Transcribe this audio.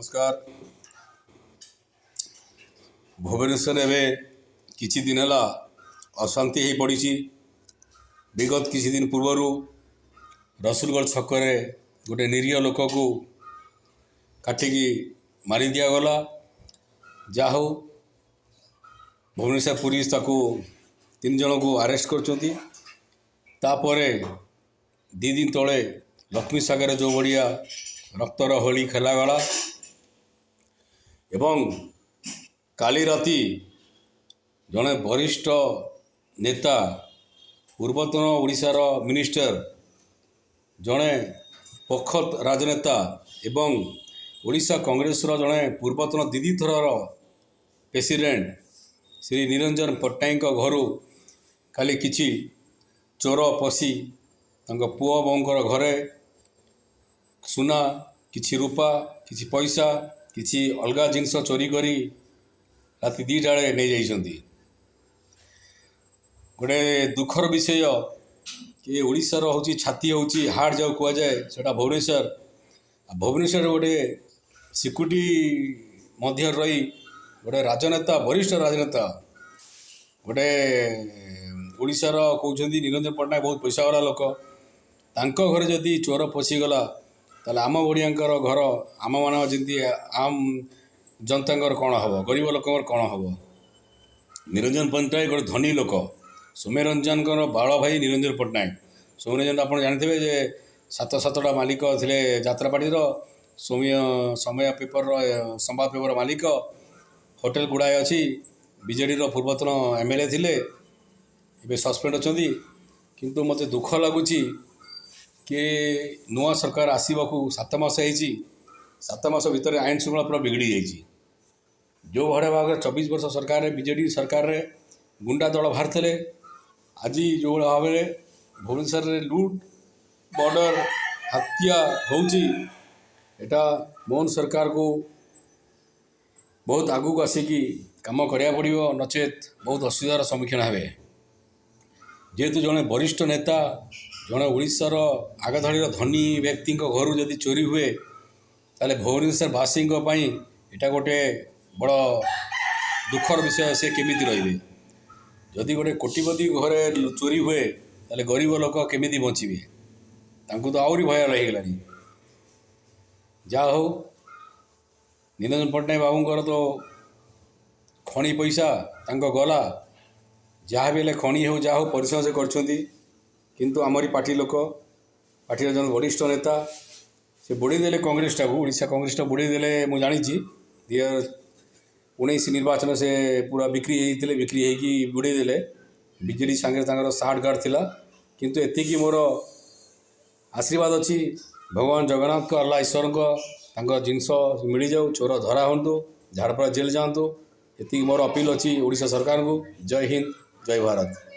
नमस्कार। भुवनेश्वर एवं किछि दिन है अशांति हो पड़ी। विगत किछि दिन पूर्व रसुलगढ़ छकरे गोटे निरीह लोक को काटिकी मारी दिगला। जहा हो भुवनेश्वर पुलिस ताकू 3 जन को अरेस्ट कर दी दिन तले लक्ष्मी सागर जो बढ़िया रक्तर होली खेलागला एवं काली राति जड़े वरिष्ठ नेता पूर्वतन ओडिशार मिनिस्टर जड़े पखत राजनेता एवं ओडिशा कांग्रेस जड़े पूर्वतन दीदी थर प्रेसिडेंट श्री निरंजन पट्टनायक घर खाली किछि चोर पशि पुओ बोंकर घरे सुना किछि रूपा किछि पैसा किछि अलगा जिनस चोरी करी राति 2टा बेले नहीं जाइछन्ती। गोटे दुखर विषय कि ओडिशार होची छाती होची हार्ट जो कुआ जाए सेटा भुवनेश्वर गोटे सिक्यूरिटी मध्य रही गोटे राजनेता वरिष्ठ राजनेता गोटे ओडिशार कहउछन्ती निरंजन पट्टनायक बहुत पैसा वाला लोक तांको घरे जदि चोर पशिगला ताले आम ओडियांकर घर आम मान जमी आम जनतांकर कौन हम गरीब लोकर कौन हम। निरंजन पट्टनायक गोटे धनी लोक सौम्यरंजन बाल भाई निरंजन पट्टनायक सौम्यरंजन आप जानते जे 7-7टा मालिक थे यात्रापाड़ी समय पेपर संवाद पेपर मालिक होटेल गुड़ाए अच्छी बीजेडी पूर्वतन एमएलए थिले एबे सस्पेंड अच्छी किंतु मते दुख लगुच कि नुआ सरकार आसवाक 7 मास हो 7 मास भितर आईन श्रृंखला पूरा बिगड़ी जाइए। जो भाड़े भाग 24 वर्ष सरकार बीजेडी सरकार रे गुंडा दल बाहर थे आज जो भाव में भुवनेश्वर लुट बॉर्डर हत्या होउची एटा मोहन सरकार को बहुत आगू को आसिकी काम करिया पड़िबो नचेत बहुत असुविधार सम्मुखीन हेबे। जेहेतु जड़े वरिष्ठ नेता जड़े ओडिशार आगधाड़ीर धनी व्यक्ति घर जदि चोरी हुए ताले भुवनेश्वर वासी एटा गोटे बड़ दुखर विषय से केमिति रहिबे। जदि गोटे कोटिपति घरे चोरी हुए ताले गरीब लोक केमिति बचिबे तांको तो आउरी भय रहीगलानी। जा हो निरंजन पट्टनायक बाबूंकर तो खणी पैसा तांको गला जहाँ भी खणी हो जा हो परिश्रम से करछन्ती किंतु आमरी पार्टी लोक पार्टी जन वरिष्ठ नेता से बुड़े देले कांग्रेस टाक ओडिशा कांग्रेस बुड़े देले मु जानी 2019 निर्वाचन से पूरा बिक्री होती बुड़े देले बीजेडी सांगे साठ गार्ड थिला किंतु एतिकी मोर आशीर्वाद अच्छी भगवान जगन्नाथ को अल्लाह ईश्वर को जिनस मिल जाऊ चोर धरा हूँ झाड़पड़ा जेल जातु एति मोर अपील अच्छी ओडिशा सरकार को। जय हिंद जय भारत।